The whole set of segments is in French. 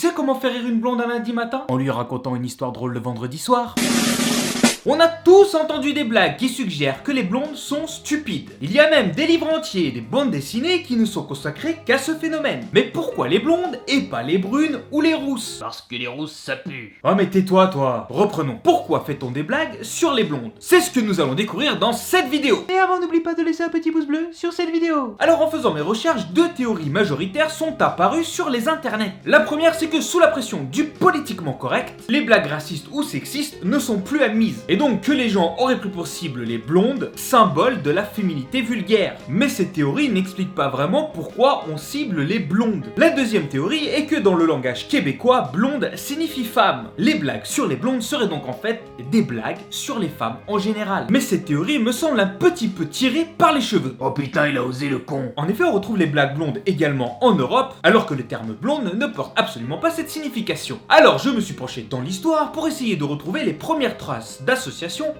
sais comment faire rire une blonde un lundi matin? En lui racontant une histoire drôle le vendredi soir. On a tous entendu des blagues qui suggèrent que les blondes sont stupides. Il y a même des livres entiers et des bandes dessinées qui ne sont consacrés qu'à ce phénomène. Mais pourquoi les blondes et pas les brunes ou les rousses? Parce que les rousses ça pue. Oh mais tais-toi toi. Reprenons. Pourquoi fait-on des blagues sur les blondes? C'est ce que nous allons découvrir dans cette vidéo. Et avant, n'oublie pas de laisser un petit pouce bleu sur cette vidéo. Alors en faisant mes recherches, deux théories majoritaires sont apparues sur les internets. La première, c'est que sous la pression du politiquement correct, les blagues racistes ou sexistes ne sont plus admises. Et donc que les gens auraient pris pour cible les blondes, symbole de la féminité vulgaire. Mais cette théorie n'explique pas vraiment pourquoi on cible les blondes. La deuxième théorie est que dans le langage québécois, blonde signifie femme. Les blagues sur les blondes seraient donc en fait des blagues sur les femmes en général. Mais cette théorie me semble un petit peu tirée par les cheveux. Oh putain, il a osé le con. En effet, on retrouve les blagues blondes également en Europe, alors que le terme blonde ne porte absolument pas cette signification. Alors je me suis penché dans l'histoire pour essayer de retrouver les premières traces d'association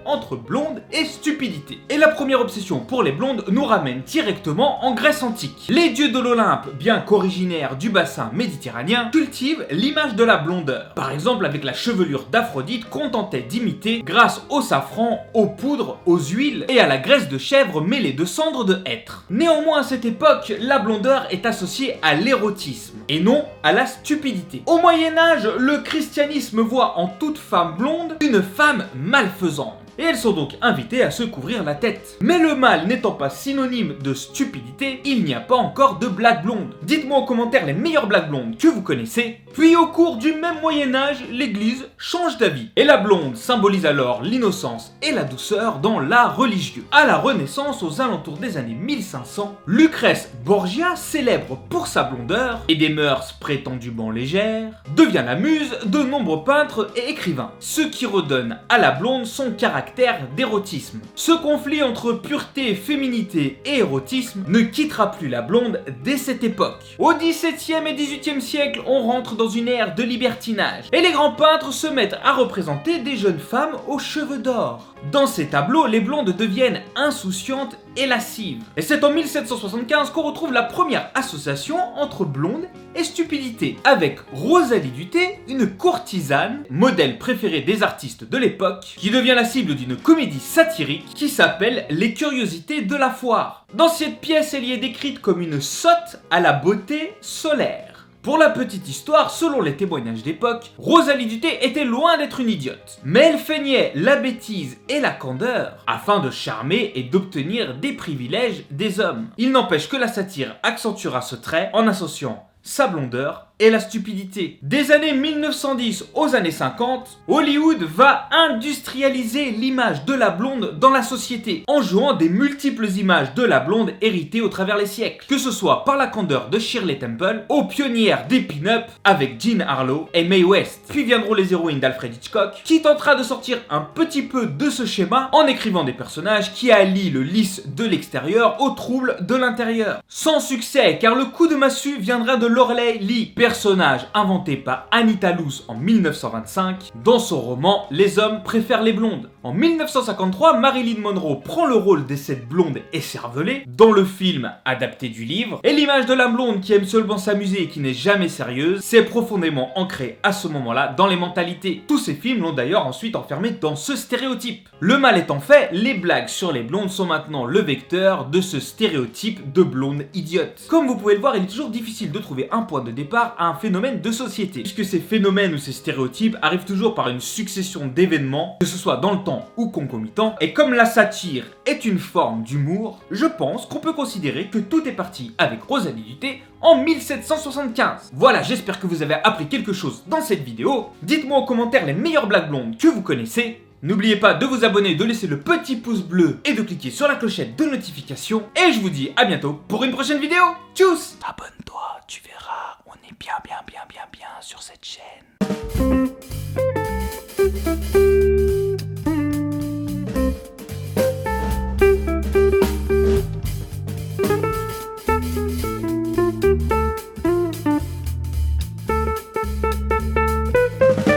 entre blonde et stupidité. Et la première obsession pour les blondes nous ramène directement en Grèce antique. Les dieux de l'Olympe, bien qu'originaires du bassin méditerranéen, cultivent l'image de la blondeur. Par exemple avec la chevelure d'Aphrodite qu'on tentait d'imiter grâce au safran, aux poudres, aux huiles et à la graisse de chèvre mêlée de cendres de hêtre. Néanmoins à cette époque, la blondeur est associée à l'érotisme et non à la stupidité. Au Moyen-Âge, le christianisme voit en toute femme blonde une femme malfaisante. Et elles sont donc invitées à se couvrir la tête. Mais le mal n'étant pas synonyme de stupidité, il n'y a pas encore de blagues blondes. Dites-moi en commentaire les meilleures blagues blondes que vous connaissez. Puis au cours du même Moyen-Âge, l'église change d'avis. Et la blonde symbolise alors l'innocence et la douceur dans l'art religieux. À la Renaissance, aux alentours des années 1500, Lucrèce Borgia, célèbre pour sa blondeur et des mœurs prétendument légères, devient la muse de nombreux peintres et écrivains. Ce qui redonne à la blonde son caractère d'érotisme. Ce conflit entre pureté, féminité et érotisme ne quittera plus la blonde dès cette époque. Au XVIIe et XVIIIe siècle, on rentre dans une ère de libertinage et les grands peintres se mettent à représenter des jeunes femmes aux cheveux d'or. Dans ces tableaux, les blondes deviennent insouciantes et lascives. Et c'est en 1775 qu'on retrouve la première association entre blonde et stupidité, avec Rosalie Dutey, une courtisane, modèle préférée des artistes de l'époque, qui devient la cible d'une comédie satirique qui s'appelle Les Curiosités de la Foire. Dans cette pièce, elle y est décrite comme une sotte à la beauté solaire. Pour la petite histoire, selon les témoignages d'époque, Rosalie Dutey était loin d'être une idiote. Mais elle feignait la bêtise et la candeur afin de charmer et d'obtenir des privilèges des hommes. Il n'empêche que la satire accentuera ce trait en associant sa blondeur et la stupidité. Des années 1910 aux années 50, Hollywood va industrialiser l'image de la blonde dans la société en jouant des multiples images de la blonde héritées au travers les siècles, que ce soit par la candeur de Shirley Temple aux pionnières des pin-up avec Jean Harlow et Mae West. Puis viendront les héroïnes d'Alfred Hitchcock qui tentera de sortir un petit peu de ce schéma en écrivant des personnages qui allient le lisse de l'extérieur au trouble de l'intérieur. Sans succès car le coup de massue viendra de Lorelei Lee, personnage inventé par Anita Loos en 1925 dans son roman Les hommes préfèrent les blondes. En 1953, Marilyn Monroe prend le rôle de cette blonde écervelée dans le film adapté du livre, et l'image de la blonde qui aime seulement s'amuser et qui n'est jamais sérieuse s'est profondément ancrée à ce moment-là dans les mentalités. Tous ces films l'ont d'ailleurs ensuite enfermé dans ce stéréotype. Le mal étant fait, les blagues sur les blondes sont maintenant le vecteur de ce stéréotype de blonde idiote. Comme vous pouvez le voir, il est toujours difficile de trouver un point de départ à un phénomène de société, puisque ces phénomènes ou ces stéréotypes arrivent toujours par une succession d'événements, que ce soit dans le temps ou concomitant, et comme la satire est une forme d'humour, je pense qu'on peut considérer que tout est parti avec Rosalie Dutey en 1775. Voilà, j'espère que vous avez appris quelque chose dans cette vidéo. Dites-moi en commentaire les meilleures blagues blondes que vous connaissez. N'oubliez pas de vous abonner, de laisser le petit pouce bleu et de cliquer sur la clochette de notification. Et je vous dis à bientôt pour une prochaine vidéo. Tchuss! Abonne-toi, tu verras, on est bien sur cette chaîne.